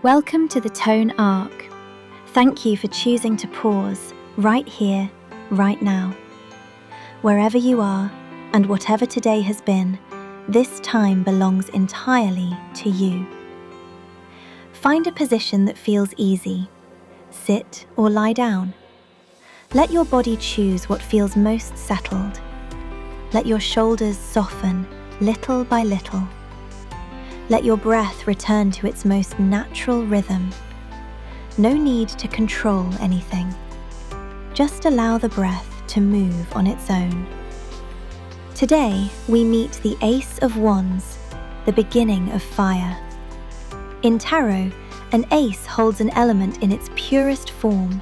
Welcome to the ToneArc. Thank you for choosing to pause right here, right now. Wherever you are, and whatever today has been, this time belongs entirely to you. Find a position that feels easy. Sit or lie down. Let your body choose what feels most settled. Let your shoulders soften little by little. Let your breath return to its most natural rhythm. No need to control anything. Just allow the breath to move on its own. Today, we meet the Ace of Wands, the beginning of fire. In tarot, an ace holds an element in its purest form,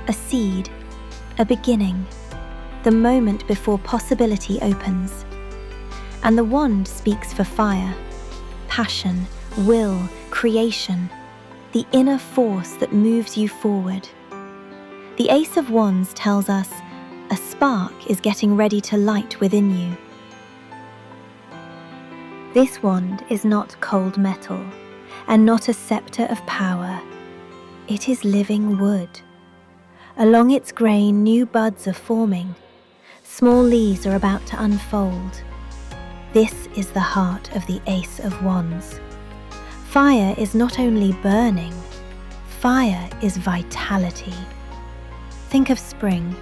a seed, a beginning, the moment before possibility opens. And the wand speaks for fire, passion, will, creation, the inner force that moves you forward. The Ace of Wands tells us a spark is getting ready to light within you. This wand is not cold metal and not a scepter of power. It is living wood. Along its grain, new buds are forming. Small leaves are about to unfold. This is the heart of the Ace of Wands. Fire is not only burning, fire is vitality. Think of spring.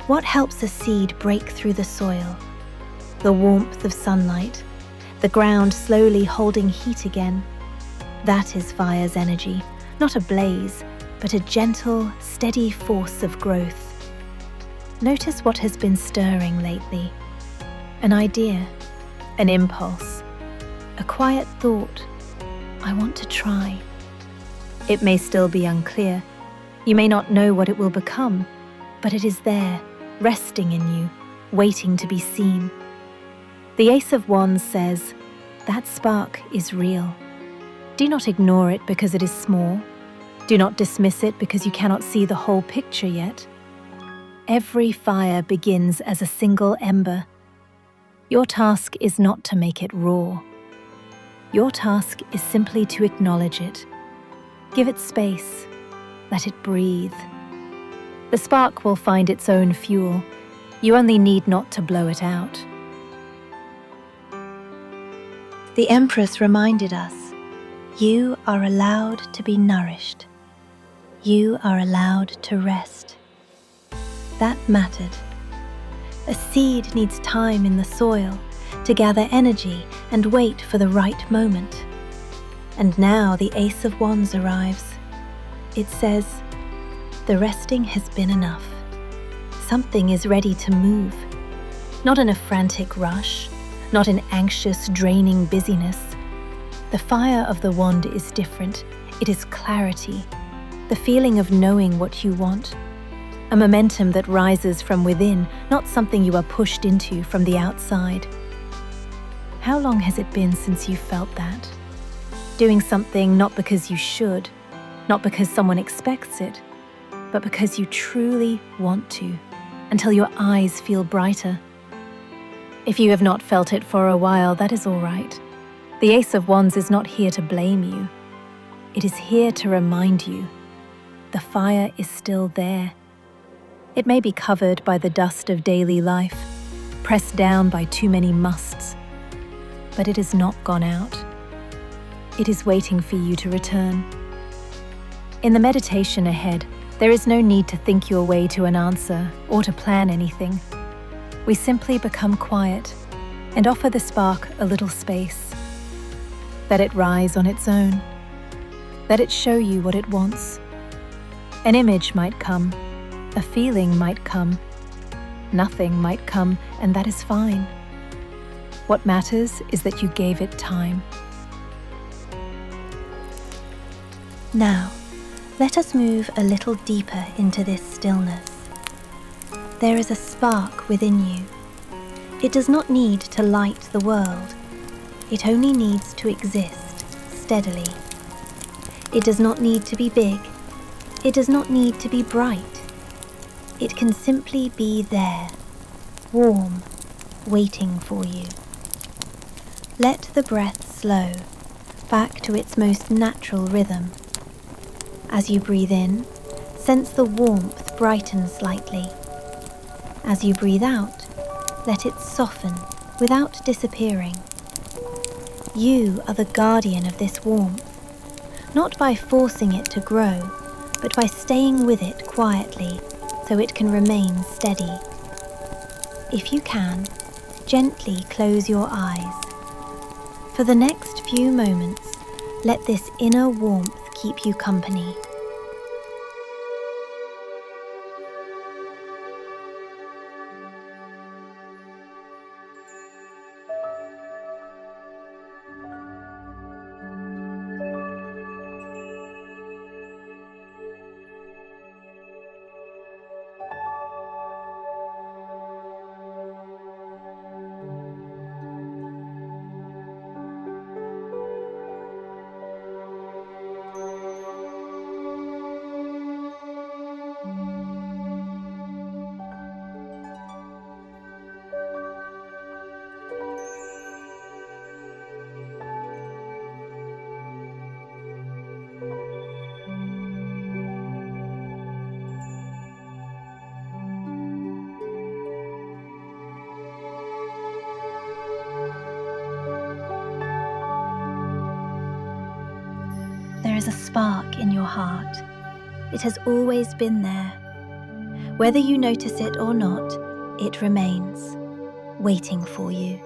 What helps a seed break through the soil? The warmth of sunlight, the ground slowly holding heat again. That is fire's energy, not a blaze, but a gentle, steady force of growth. Notice what has been stirring lately. An idea. An impulse, a quiet thought, I want to try. It may still be unclear. You may not know what it will become, but it is there, resting in you, waiting to be seen. The Ace of Wands says, that spark is real. Do not ignore it because it is small. Do not dismiss it because you cannot see the whole picture yet. Every fire begins as a single ember. Your task is not to make it raw. Your task is simply to acknowledge it. Give it space. Let it breathe. The spark will find its own fuel. You only need not to blow it out. The Empress reminded us, you are allowed to be nourished. You are allowed to rest. That mattered. A seed needs time in the soil to gather energy and wait for the right moment. And now the Ace of Wands arrives. It says, the resting has been enough. Something is ready to move. Not in a frantic rush, not in anxious, draining busyness. The fire of the wand is different. It is clarity, the feeling of knowing what you want. A momentum that rises from within, not something you are pushed into from the outside. How long has it been since you felt that? Doing something not because you should, not because someone expects it, but because you truly want to, until your eyes feel brighter. If you have not felt it for a while, that is all right. The Ace of Wands is not here to blame you. It is here to remind you. The fire is still there. It may be covered by the dust of daily life, pressed down by too many musts, but it has not gone out. It is waiting for you to return. In the meditation ahead, there is no need to think your way to an answer or to plan anything. We simply become quiet and offer the spark a little space. Let it rise on its own. Let it show you what it wants. An image might come. A feeling might come. Nothing might come, and that is fine. What matters is that you gave it time. Now, let us move a little deeper into this stillness. There is a spark within you. It does not need to light the world. It only needs to exist steadily. It does not need to be big. It does not need to be bright. It can simply be there, warm, waiting for you. Let the breath slow, back to its most natural rhythm, As you breathe in, sense the warmth brighten slightly. As you breathe out, let it soften without disappearing. You are the guardian of this warmth, not by forcing it to grow, but by staying with it quietly so it can remain steady. If you can, gently close your eyes. For the next few moments, let this inner warmth keep you company. There is a spark in your heart. It has always been there. Whether you notice it or not, it remains, waiting for you.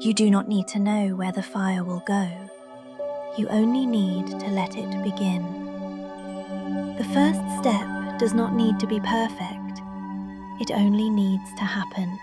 You do not need to know where the fire will go. You only need to let it begin. The first step does not need to be perfect. It only needs to happen.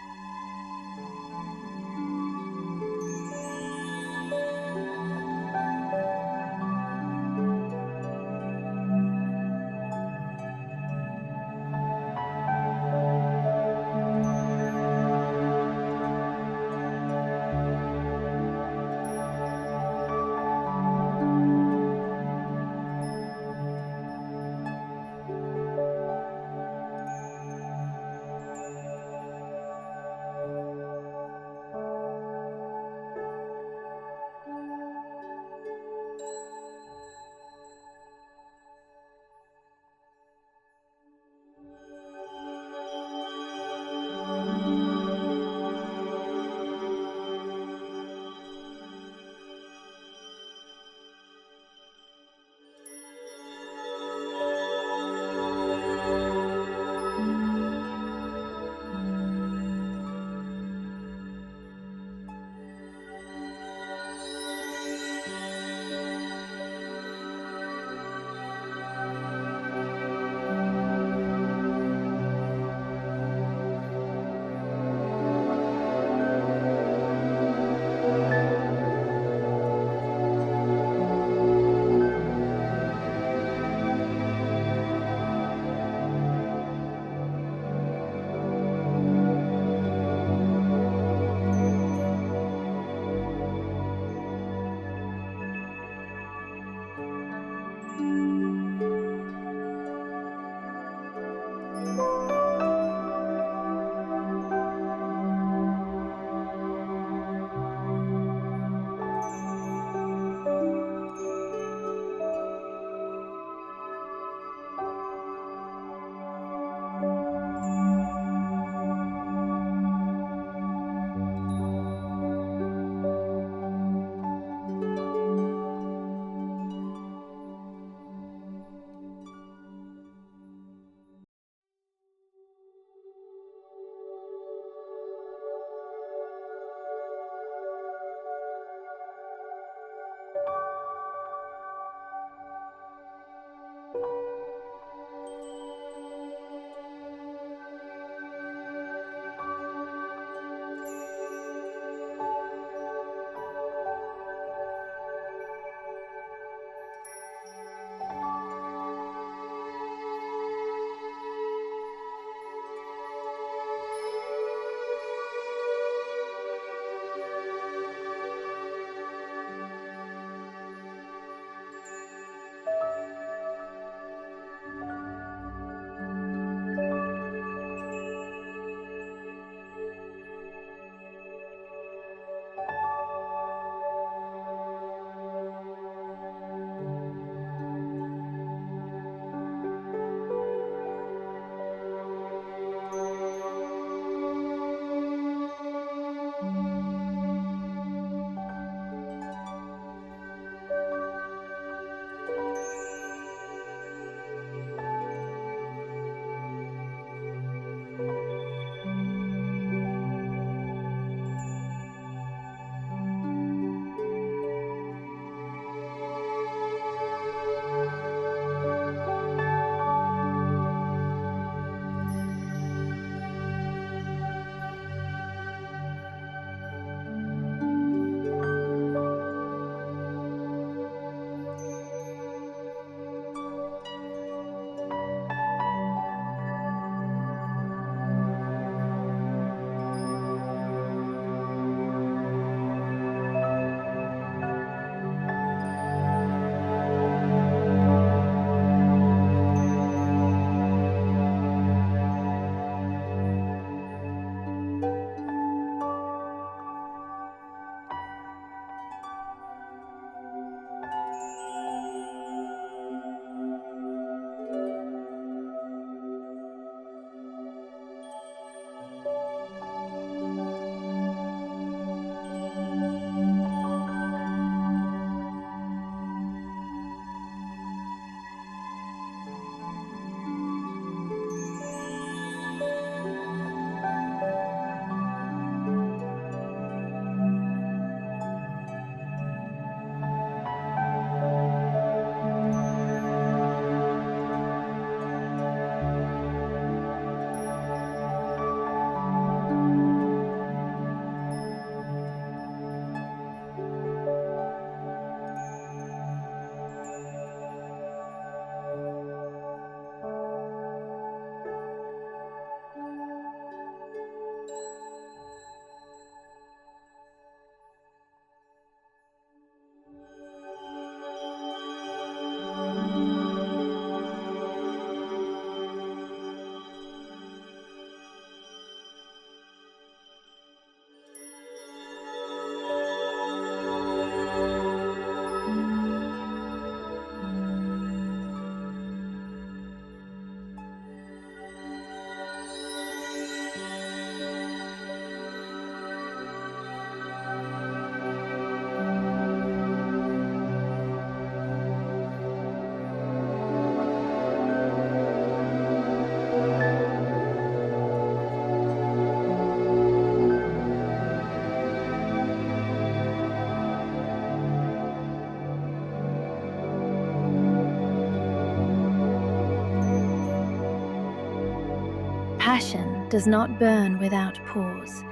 Passion does not burn without pause.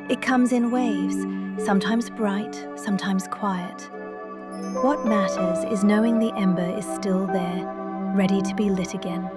It comes in waves, sometimes bright, sometimes quiet. What matters is knowing the ember is still there, ready to be lit again.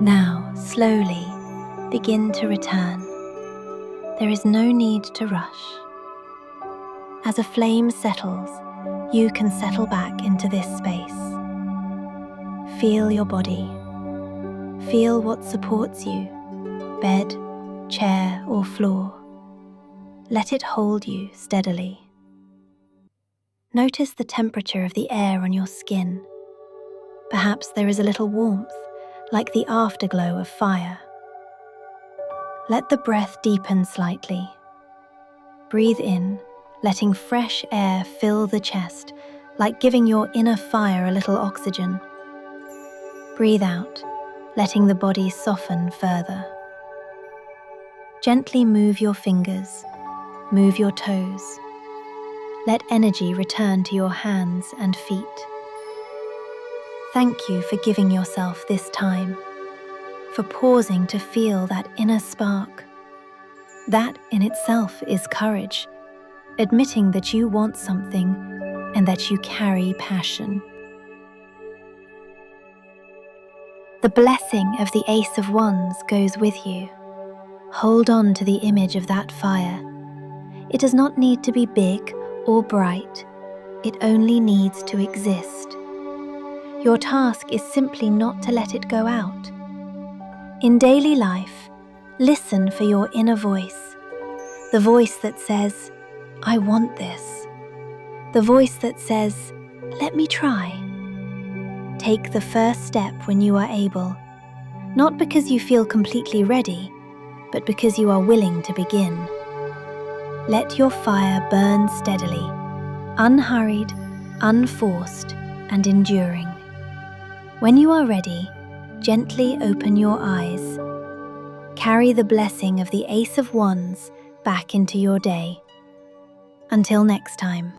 Now, slowly, begin to return. There is no need to rush. As a flame settles, you can settle back into this space. Feel your body. Feel what supports you, bed, chair, or floor. Let it hold you steadily. Notice the temperature of the air on your skin. Perhaps there is a little warmth, like the afterglow of fire. Let the breath deepen slightly. Breathe in, letting fresh air fill the chest, like giving your inner fire a little oxygen. Breathe out, letting the body soften further. Gently move your fingers, move your toes. Let energy return to your hands and feet. Thank you for giving yourself this time, for pausing to feel that inner spark. That in itself is courage, admitting that you want something and that you carry passion. The blessing of the Ace of Wands goes with you. Hold on to the image of that fire. It does not need to be big or bright. It only needs to exist. Your task is simply not to let it go out. In daily life, listen for your inner voice. The voice that says, I want this. The voice that says, let me try. Take the first step when you are able, not because you feel completely ready, but because you are willing to begin. Let your fire burn steadily, unhurried, unforced, and enduring. When you are ready, gently open your eyes. Carry the blessing of the Ace of Wands back into your day. Until next time.